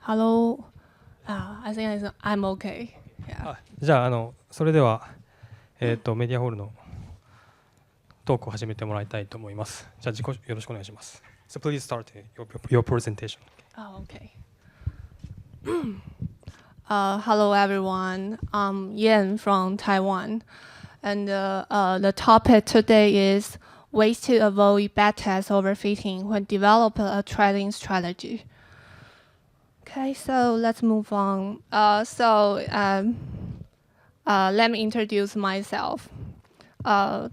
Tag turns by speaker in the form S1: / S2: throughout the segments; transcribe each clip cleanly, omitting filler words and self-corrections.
S1: Hello. I think I'm okay. Yeah.
S2: じゃあ、それでは、メディアホールのトークを始めてもらいたいと思います。じゃあ、自己よろしくお願いします。So please start your presentation.
S1: Oh, okay. Hello, everyone. I'm Yan from Taiwan. And the topic today is ways to avoid backtest overfitting when develop a trading strategy. Okay, so let's move on. Let me introduce myself. I'm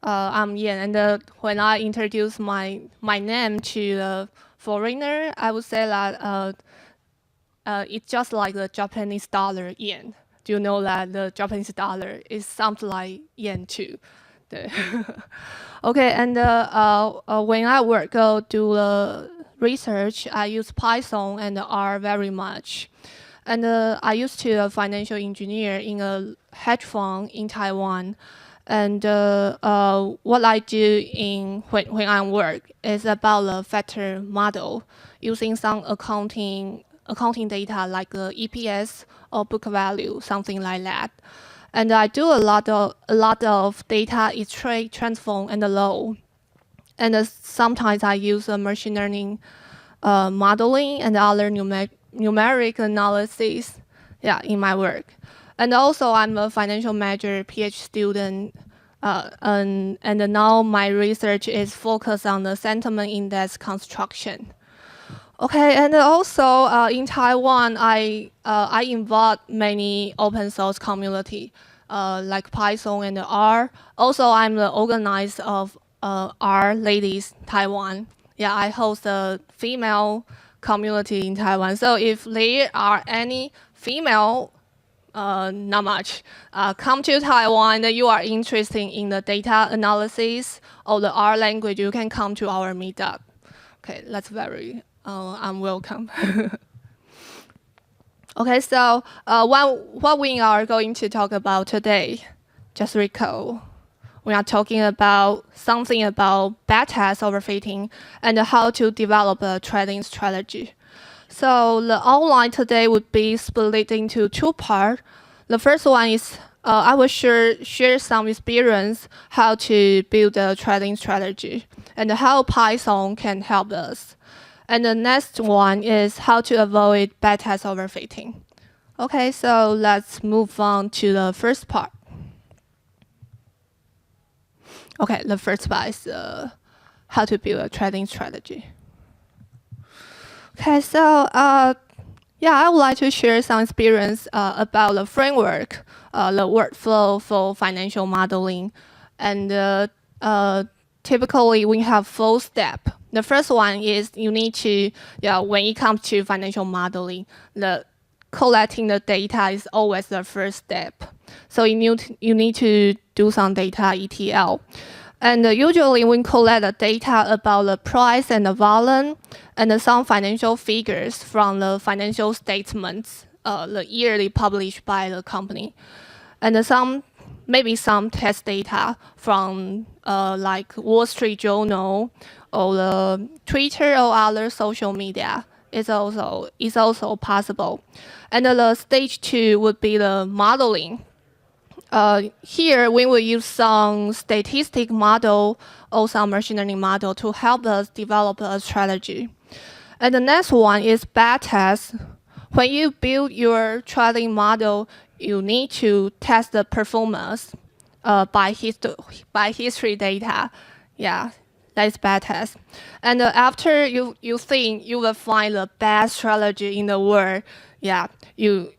S1: Yan, and when I introduce my name to the foreigner, I would say that it's just like the Japanese dollar yen. Do you know that the Japanese dollar is something like yen too? Okay, and when I do the research, I use Python and R very much. And I used to be a financial engineer in a hedge fund in Taiwan. And what I do when I work is about the factor model, using some accounting data like EPS or book value, something like that. And I do a lot of data extract, transform, and load. And sometimes I use machine learning modeling and other numeric analysis, in my work. And also, I'm a financial manager PhD student, and now my research is focused on the sentiment index construction. Okay, and also in Taiwan, I involve many open source community like Python and R. Also, I'm the organizer of R Ladies Taiwan. Yeah, I host a female community in Taiwan. So if there are any female, not much, come to Taiwan and you are interested in the data analysis or the R language, you can come to our meetup. Okay, that's very welcome. Okay, so what we are going to talk about today, just recall. We are talking about something about backtest overfitting and how to develop a trading strategy. So the outline today would be split into two parts. The first one is I will share some experience how to build a trading strategy and how Python can help us. And the next one is how to avoid backtest overfitting. Okay, so let's move on to the first part. Okay, the first part is how to build a trading strategy. Okay, so I would like to share some experience about the framework, the workflow for financial modeling. And typically, we have 4 steps. The first one is you need to, when it comes to financial modeling, collecting the data is always the first step. So you need to do some data ETL. And usually we collect the data about the price and the volume and some financial figures from the financial statements, the yearly published by the company. And maybe some test data from like Wall Street Journal or the Twitter or other social media is also possible. And the stage 2 would be the modeling. Here, we will use some statistic model or some machine learning model to help us develop a strategy. And the next one is backtest. When you build your trading model, you need to test the performance by history data. Yeah, that's backtest. And after you think you will find the best strategy in the world, you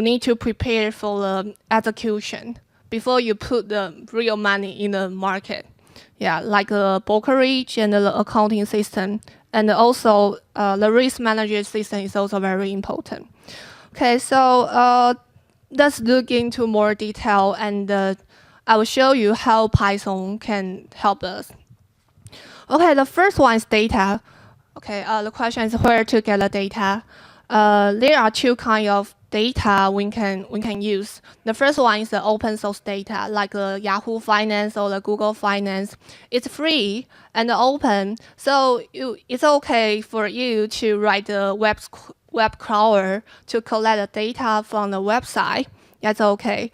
S1: need to prepare for the execution before you put the real money in the market. Like the brokerage and the accounting system. And also the risk management system is also very important. Okay, so let's look into more detail, and I will show you how Python can help us. Okay, the first one is data. Okay, the question is where to get the data. there are two kinds of data we can use. The first one is the open source data, like the Yahoo Finance or the Google Finance. It's free and open, so it's okay for you to write the web crawler to collect the data from the website. That's okay.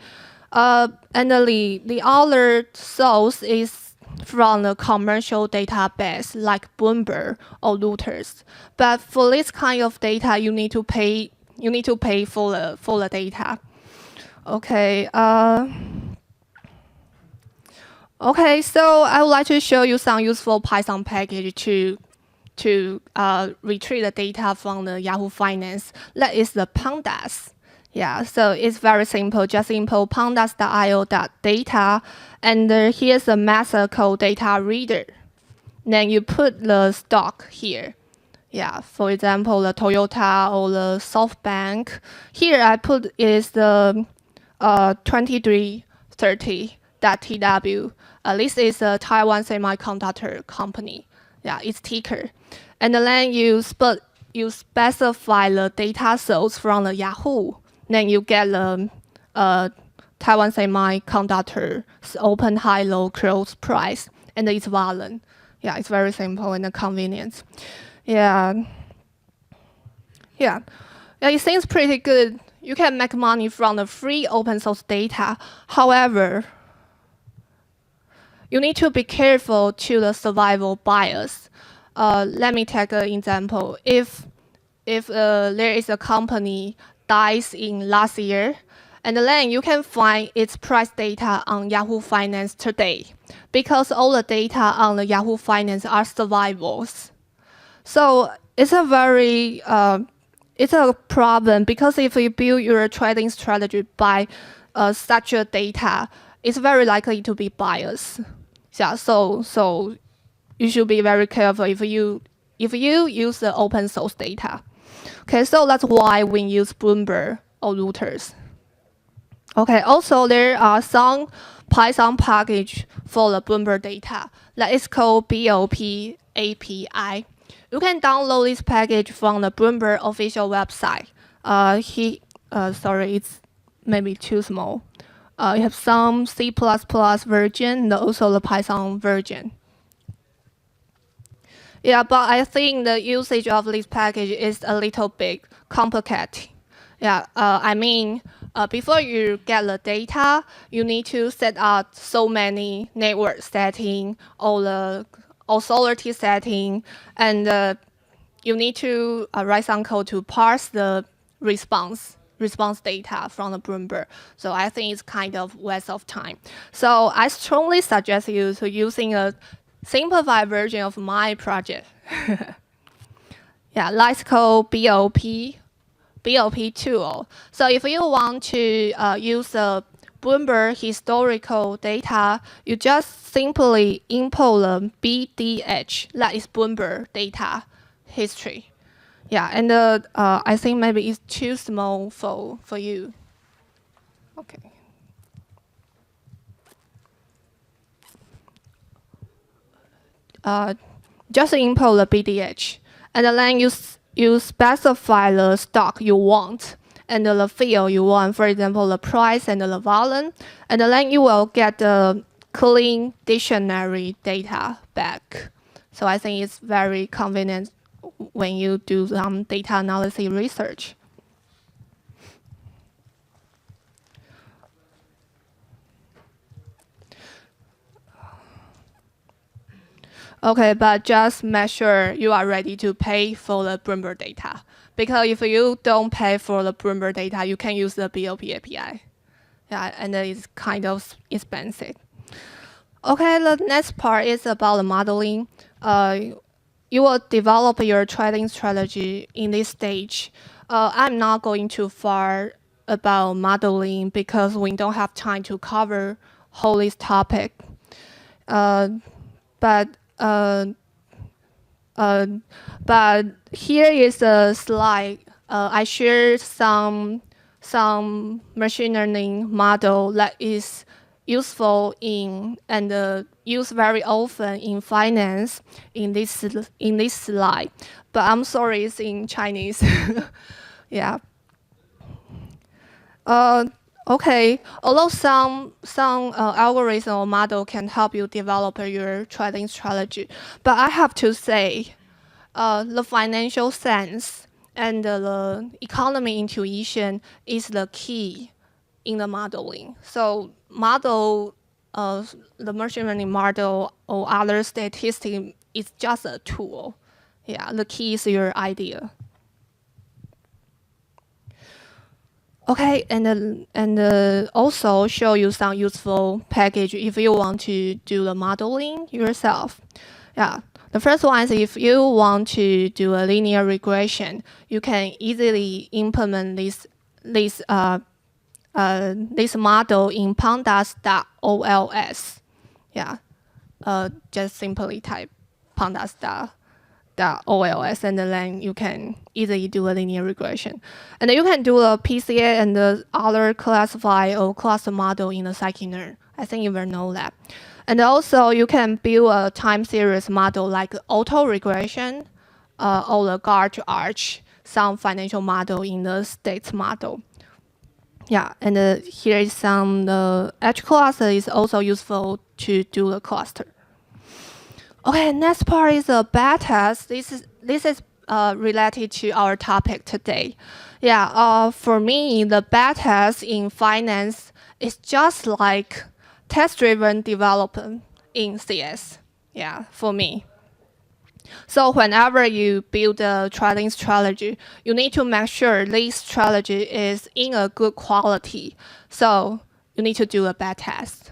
S1: And the other source is from the commercial database like Bloomberg or Reuters. But for this kind of data, you need to pay for the data. Okay. Okay. So I would like to show you some useful Python package to retrieve the data from the Yahoo Finance. That is the pandas. Yeah, so it's very simple. Just import pandas.io.data, and here's the method called data reader. Then you put the stock here. Yeah, for example, the Toyota or the SoftBank. Here I put is the 2330.tw. This is a Taiwan semiconductor company. Yeah, it's ticker. And then you specify the data source from the Yahoo. Then you get the Taiwan semiconductor open, high, low, close price, and its volume. Yeah, it's very simple and convenient. Yeah, it seems pretty good. You can make money from the free open source data. However, you need to be careful to the survival bias. Let me take an example. If there is a company dies in last year, and then you can find its price data on Yahoo Finance today, because all the data on the Yahoo Finance are survivals. So it's a very it's a problem, because if you build your trading strategy by such a data, it's very likely to be biased. Yeah, so you should be very careful if you use the open source data. Okay, so that's why we use Bloomberg or Reuters. Okay, also there are some Python package for the Bloomberg data that is called BOP API. You can download this package from the Bloomberg official website. Sorry, it's maybe too small. You have some C++ version and also the Python version. Yeah, but I think the usage of this package is a little bit complicated. Yeah, before you get the data, you need to set up so many network setting or the authority setting, and you need to write some code to parse the response data from the Bloomberg. So I think it's kind of waste of time. So I strongly suggest you to using a simplified version of my project. Yeah, let's call BOP tool. So if you want to use the Bloomberg historical data, you just simply import the BDH, that is Bloomberg data history. Yeah, and I think maybe it's too small for you. Okay. Just import the BDH, and then you specify the stock you want and the field you want, for example, the price and the volume, and then you will get the clean dictionary data back. So I think it's very convenient when you do some data analysis research. Okay, but just make sure you are ready to pay for the Bloomberg data. Because if you don't pay for the Bloomberg data, you can use the BOP API. Yeah, and it's kind of expensive. Okay, the next part is about the modeling. You will develop your trading strategy in this stage. I'm not going too far about modeling because we don't have time to cover whole this topic. But here is a slide. I shared some machine learning model that is useful in and used very often in finance in this slide. But I'm sorry, it's in Chinese. Yeah. Okay. Although some algorithm or model can help you develop your trading strategy, but I have to say, the financial sense and the economy intuition is the key in the modeling. So the machine learning model or other statistic is just a tool. Yeah, the key is your idea. Okay, and also show you some useful package if you want to do the modeling yourself. Yeah, the first one is if you want to do a linear regression, you can easily implement this model in pandas.ols. Yeah, just simply type pandas.ols, and then you can easily do a linear regression. And you can do a PCA and the other classify or cluster model in the scikit-learn. I think you will know that. And also you can build a time series model like auto regression or the gauge arch, some financial model in the states model. Yeah, and here is some the edge cluster is also useful to do the cluster. Okay, next part is a backtest. This is related to our topic today. Yeah, for me, the backtest in finance is just like test-driven development in CS. Yeah, for me. So whenever you build a trading strategy, you need to make sure this strategy is in a good quality. So you need to do a backtest.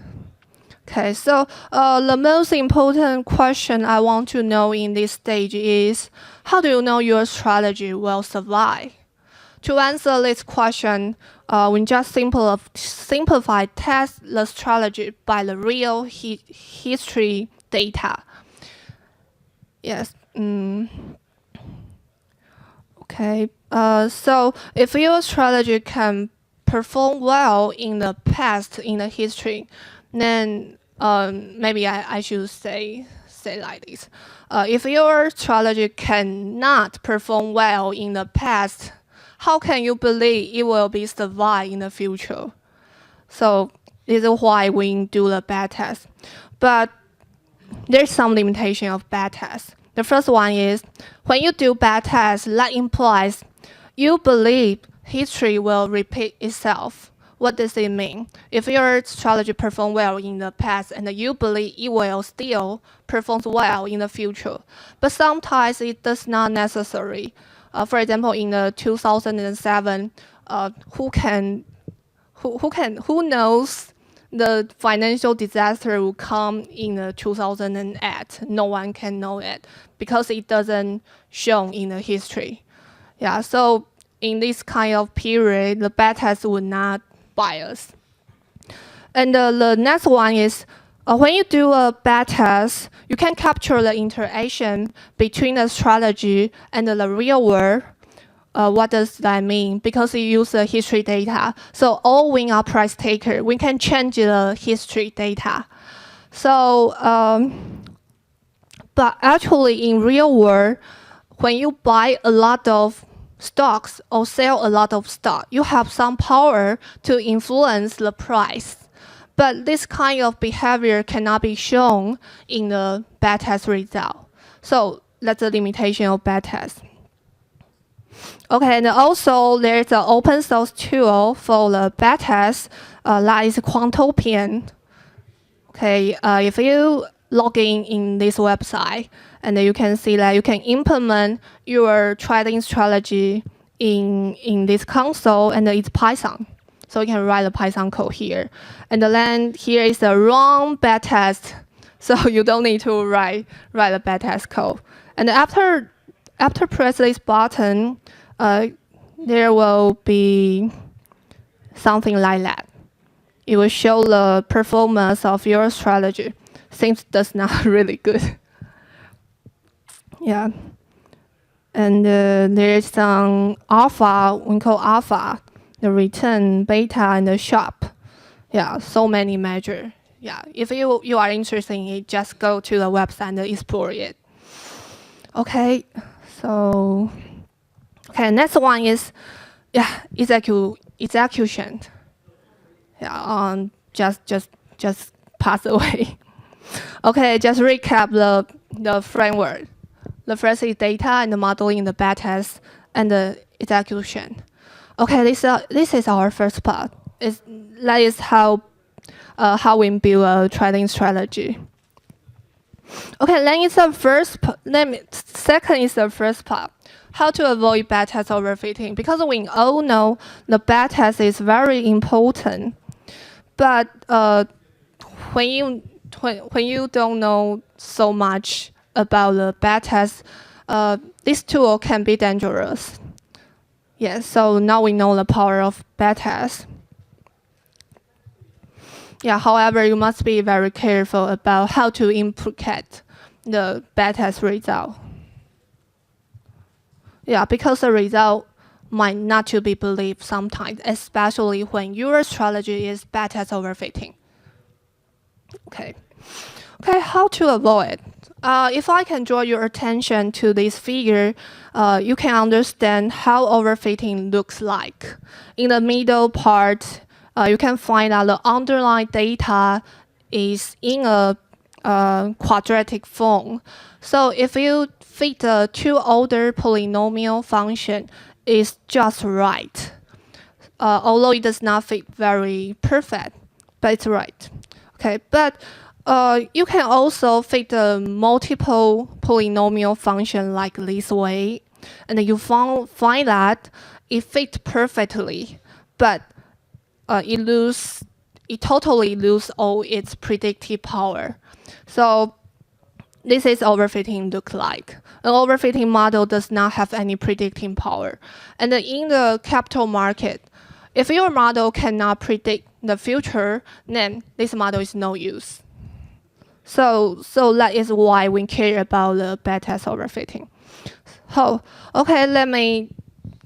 S1: Okay, so the most important question I want to know in this stage is, how do you know your strategy will survive? To answer this question, we just simplify test the strategy by the real history data. Yes. Okay. So if your strategy can perform well in the past, in the history, then maybe I should say like this. If your strategy cannot perform well in the past, how can you believe it will be survive in the future? So this is why we do the backtest. But there's some limitation of backtest. The first one is when you do backtest, that implies you believe history will repeat itself. What does it mean? If your strategy performed well in the past and you believe it will still perform well in the future, but sometimes it does not necessary. For example, in the 2007, who knows the financial disaster will come in the 2008? No one can know it because it doesn't show in the history. Yeah, so in this kind of period, the backtest would not bias. And the next one is when you do a backtest, you can capture the interaction between the strategy and the real world. What does that mean? Because you use the history data. So all when are price taker, we can change the history data. So, but actually in real world, when you buy a lot of stocks or sell a lot of stock, you have some power to influence the price. But this kind of behavior cannot be shown in the backtest result. So that's the limitation of backtest. Okay, and also there's an open source tool for the backtest that is Quantopian. Okay, if you log in this website, and you can see that you can implement your trading strategy in this console, and it's Python. So you can write the Python code here. And then here is the wrong backtest. So you don't need to write the backtest code. And after press this button, there will be something like that. It will show the performance of your strategy. Seems that's not really good. Yeah. And there's some alpha, we call alpha, the return, beta, and the Sharpe. Yeah, so many measures. Yeah, if you are interested in it, just go to the website and explore it. Okay, so, okay, next one is yeah, execution. Yeah, just pass away. Okay, just recap the framework. The first is data and the modeling, the backtest, and the execution. Okay, this is our first part. That is how we build a trading strategy. Okay, then it's the first. Second is the first part. How to avoid backtest overfitting, because we all know the backtest is very important. But when you don't know so much about the backtest, this tool can be dangerous. Yes, so now we know the power of backtest. Yeah, however, you must be very careful about how to implicate the backtest result. Yeah, because the result might not to be believed sometimes, especially when your strategy is backtest overfitting. Okay, how to avoid? If I can draw your attention to this figure, you can understand how overfitting looks like. In the middle part, you can find that the underlying data is in a quadratic form. So if you fit the two-order polynomial function, it's just right. Although it does not fit very perfect, but it's right. Okay, but you can also fit a multiple polynomial function like this way, and you find that it fits perfectly, but it totally lose all its predictive power. So this is overfitting look like. An overfitting model does not have any predicting power. And in the capital market, if your model cannot predict the future, then this model is no use. So that is why we care about the backtest overfitting. So, okay, let me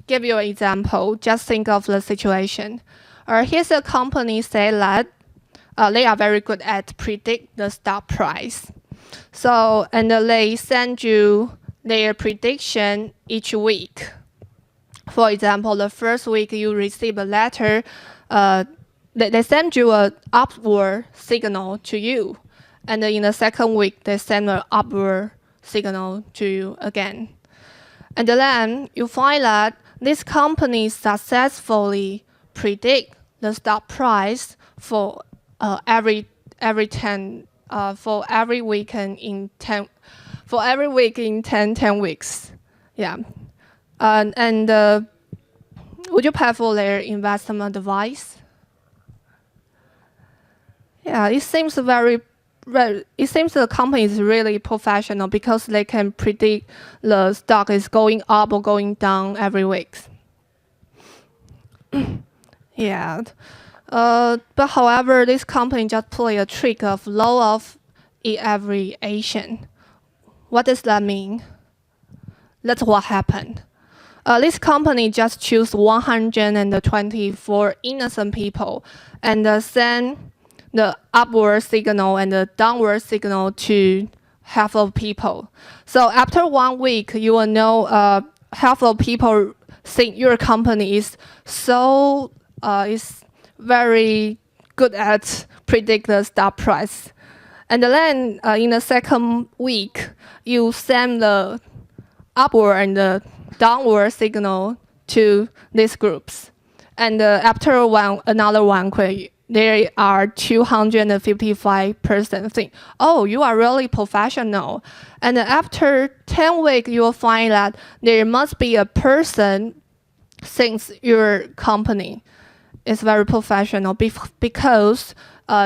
S1: give you an example. Just think of the situation. Here's a company say that they are very good at predict the stock price. So, and they send you their prediction each week. For example, the first week you receive a letter, they send you an upward signal to you. And in the second week, they send an upward signal to you again. And then you find that this company successfully predict the stock price for every week in 10 weeks. Yeah. And would you pay for their investment advice? Yeah, it seems the company is really professional because they can predict the stock is going up or going down every week. Yeah. But however, this company just play a trick of law of averaging. What does that mean? That's what happened. This company just choose 124 innocent people and send the upward signal and the downward signal to half of people. So after 1 week, you will know half of people think your company is very good at predict the stock price. And then in the second week, you send the upward and the downward signal to these groups. And after another one, there are 255% think, oh, you are really professional. And after 10 weeks, you will find that there must be a person thinks your company is very professional because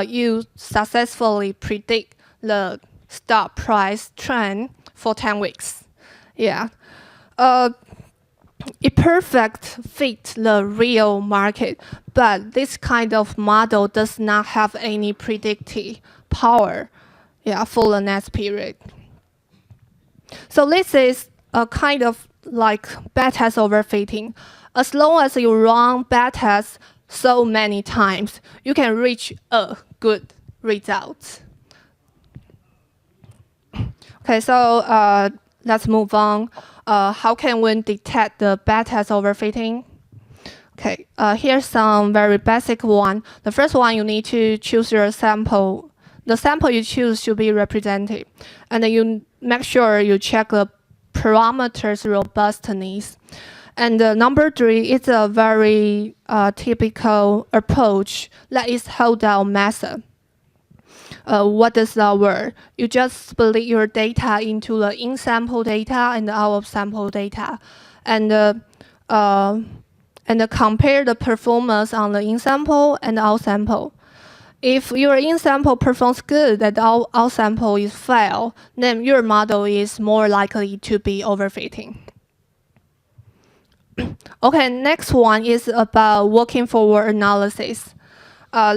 S1: you successfully predict the stock price trend for 10 weeks. Yeah. It perfect fit the real market, but this kind of model does not have any predictive power, for the next period. So this is a kind of like backtest overfitting. As long as you run backtest so many times, you can reach a good result. Okay, so let's move on. How can we detect the backtest overfitting? Okay, here's some very basic one. The first one, you need to choose your sample. The sample you choose should be representative. And then you make sure you check the parameters robustness. And number 3 is a very typical approach, that is hold down method. What does that word? You just split your data into the in-sample data and the out-of-sample data, and compare the performance on the in-sample and out-sample. If your in-sample performs good and out-sample is fail, then your model is more likely to be overfitting. Okay, next one is about working forward analysis.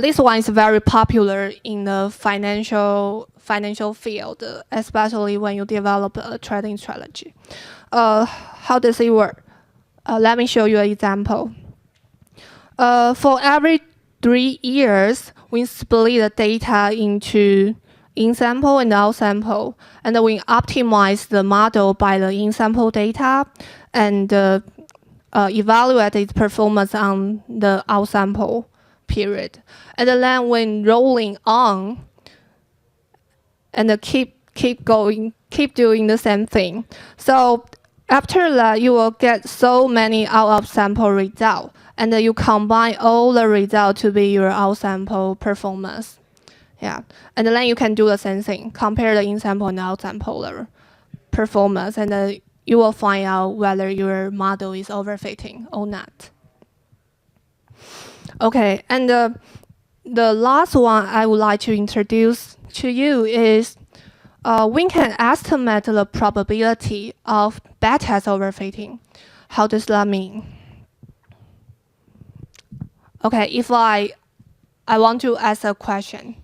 S1: This one is very popular in the financial field, especially when you develop a trading strategy. How does it work? Let me show you an example. For every 3 years, we split the data into in-sample and out-sample, and then we optimize the model by the in-sample data and evaluate its performance on the out-sample period. And then when rolling on, and keep doing the same thing. So after that, you will get so many out-of-sample results, and then you combine all the results to be your out-sample performance. Yeah, and then you can do the same thing, compare the in-sample and out-sample performance, and then you will find out whether your model is overfitting or not. Okay, and the last one I would like to introduce to you is we can estimate the probability of backtest overfitting. How does that mean? Okay, if I want to ask a question,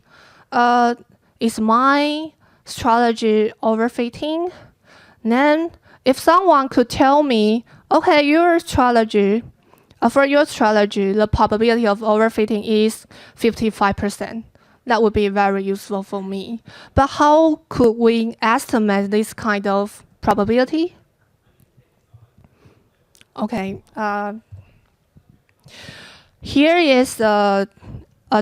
S1: is my strategy overfitting? Then if someone could tell me, okay, your strategy, for your strategy, the probability of overfitting is 55%. That would be very useful for me. But how could we estimate this kind of probability? Okay, here is a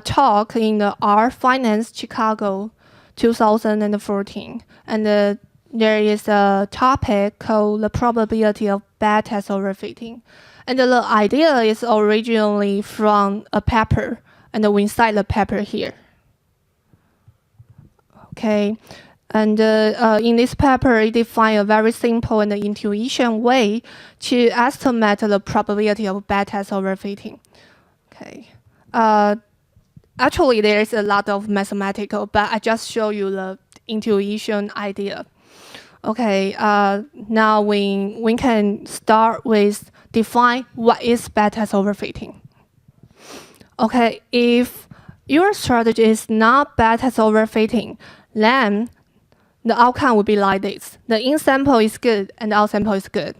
S1: talk in the R Finance Chicago 2014, and there is a topic called the probability of backtest overfitting. And the idea is originally from a paper, and we cite the paper here. Okay, and in this paper, it defines a very simple and intuition way to estimate the probability of backtest overfitting. Okay, actually, there is a lot of mathematical, but I just show you the intuition idea. Okay, now we can start with define what is backtest overfitting. Okay, if your strategy is not backtest overfitting, then the outcome will be like this. The in-sample is good and the out-sample is good.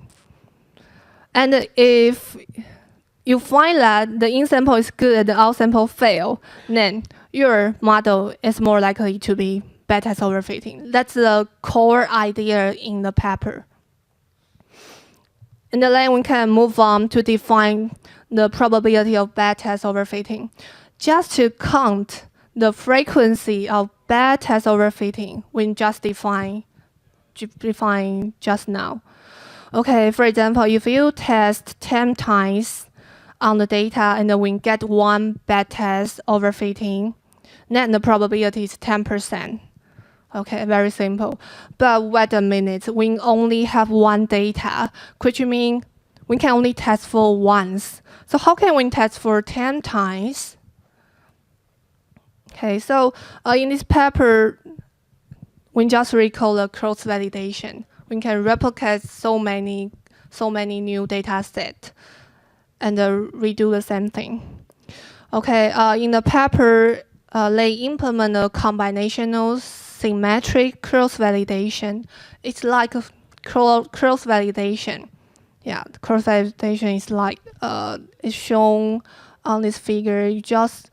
S1: And if you find that the in-sample is good and the out-sample fail, then your model is more likely to be backtest overfitting. That's the core idea in the paper. And then we can move on to define the probability of backtest overfitting. Just to count the frequency of backtest overfitting, we just define just now. Okay, for example, if you test 10 times on the data and then we get one backtest overfitting, then the probability is 10%. Okay, very simple. But wait a minute, we only have one data, which means we can only test for once. So how can we test for 10 times? Okay, so in this paper, we just recall the cross-validation. We can replicate so many new data sets and redo the same thing. Okay, in the paper, they implement a combinational symmetric cross-validation. It's like a cross-validation. Yeah, cross-validation is like it's shown on this figure. You just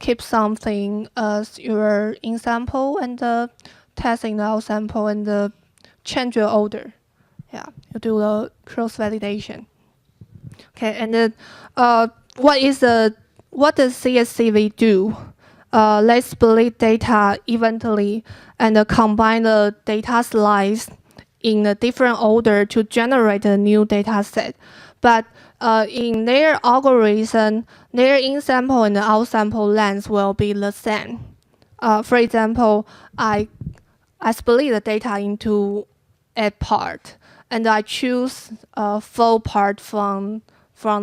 S1: keep something as your in-sample and test in the out-sample and change your order. Yeah, you do the cross-validation. Okay, and then what does CSCV do? Let's split data evenly and combine the data slice in a different order to generate a new data set. But in their algorithm, their in-sample and out-sample length will be the same. For example, I split the data into 8 part, and I choose a 4 part from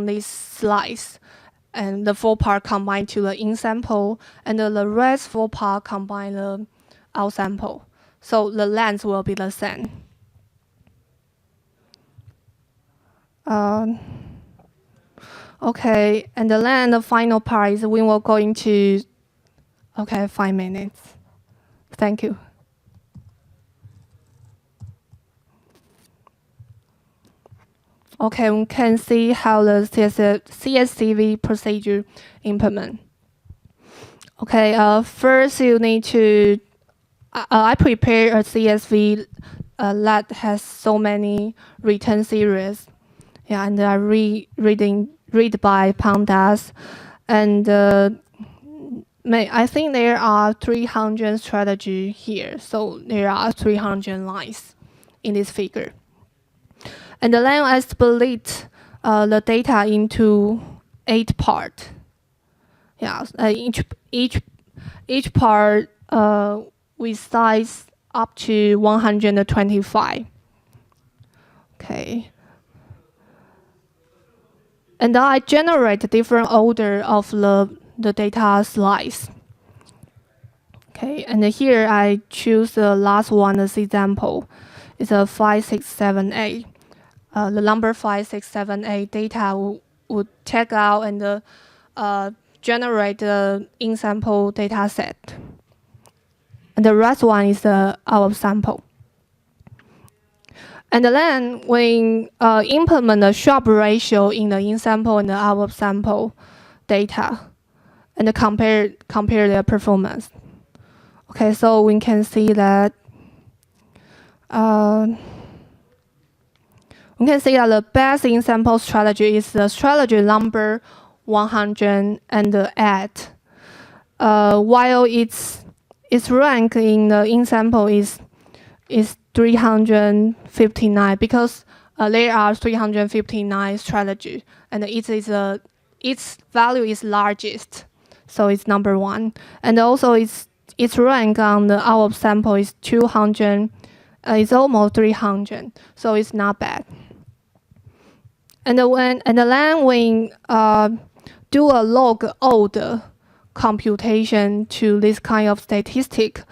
S1: this slice, and the 4 part combined to the in sample, and the rest 4 part combine the out sample. So the length will be the same. Okay, and then the final part is we will go into 5 minutes. Thank you. Okay, we can see how the CSCV procedure implement. Okay, first you need to, I prepare a CSV that has so many return series. Yeah, and I read by pandas, and I think there are 300 strategy here, so there are 300 lines in this figure. And then I split the data into 8 parts. Yeah, each part with size up to 125. Okay. And then I generate different order of the data slice. Okay, and here I choose the last one as example. It's a 5678. The number 5678 data would check out and generate the in-sample data set. And the rest one is the out sample. And then when implement the Sharpe ratio in the in-sample and the out sample data, and compare their performance. Okay, so we can see that the best in-sample strategy is the strategy number 108, while its rank in the in-sample is 359 because there are 359 strategies, and its value is largest, so it's number 1. And also its rank on the out sample is 200. It's almost 300, so it's not bad. And then when do a log odd computation to this kind of statistic,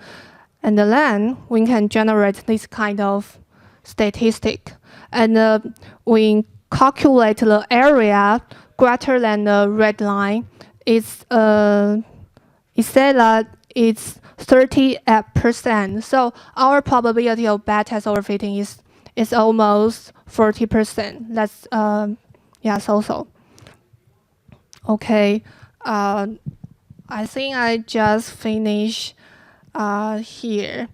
S1: and then we can generate this kind of statistic. And we calculate the area greater than the red line. It said that it's 38%. So our probability of bad test overfitting is almost 40%. That's so. Okay, I think I just finished here,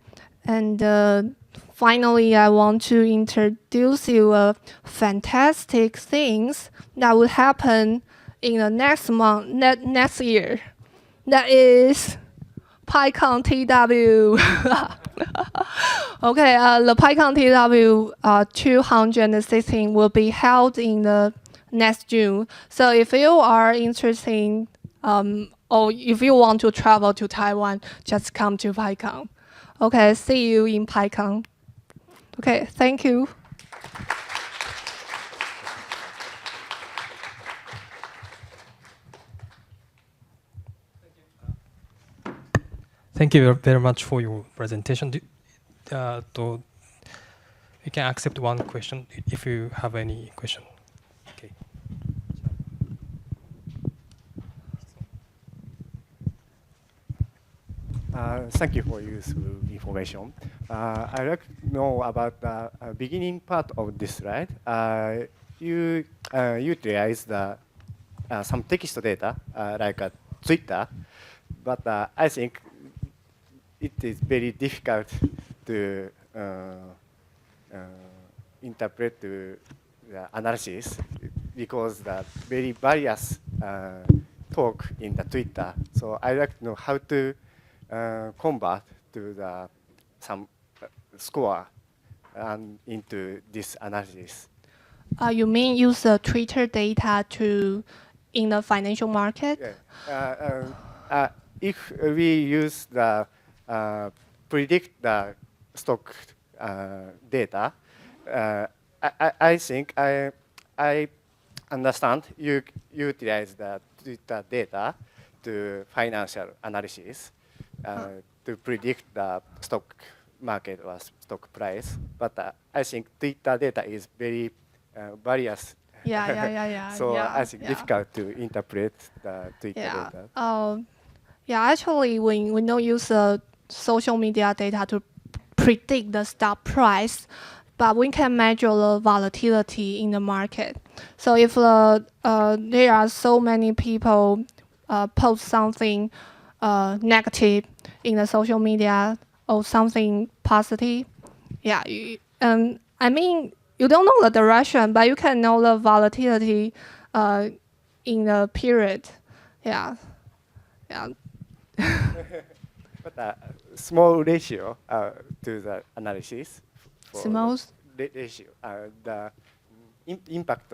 S1: and finally I want to introduce you a fantastic things that will happen in the next year. That is PyCon TW. Okay, the PyCon TW 216 will be held in the next June. So if you are interested, or if you want to travel to Taiwan, just come to PyCon. Okay, see you in PyCon. Okay, thank you.
S2: Thank you very much for your presentation. You can accept one question if you have any question. Okay.
S3: Thank you for useful information. I'd like to know about the beginning part of this slide. You utilize some text data like Twitter, but I think it is very difficult to interpret the analysis. because the very various talk in the Twitter. So I like to know how to convert to the some score and into this analysis.
S1: You mean use the Twitter data to in the financial market?
S3: Yeah. If we use the predict the stock data, I think I understand you utilize the Twitter data to financial analysis to predict the stock market or stock price. But I think Twitter data is very various.
S1: Yeah.
S3: So
S1: yeah,
S3: I think
S1: yeah.
S3: difficult to interpret the Twitter
S1: Yeah.
S3: data.
S1: Yeah, actually, we don't use social media data to predict the stock price, but we can measure the volatility in the market. So if there are so many people post something negative in the social media or something positive, yeah, I mean, you don't know the direction, but you can know the volatility in the period. Yeah.
S3: But small ratio to the analysis. For
S1: Small?
S3: the ratio. The impact.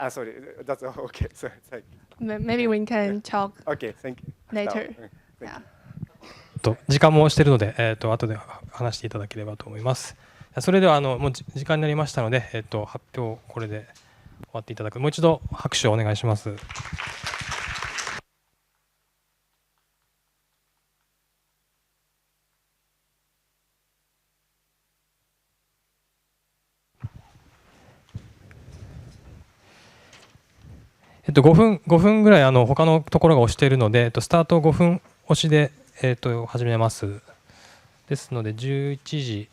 S3: Sorry, that's okay. So thank you.
S1: Maybe we can talk
S3: Okay, thank you.
S1: later.
S3: Thank
S1: Yeah.
S3: you.
S2: 時間もしているので、後で話していただければと思います。それではもう時間になりましたので、発表これで終わっていただく。もう一度拍手をお願いします。5分ぐらい他のところが押しているので、スタート5分押しで、始めます。ですので11時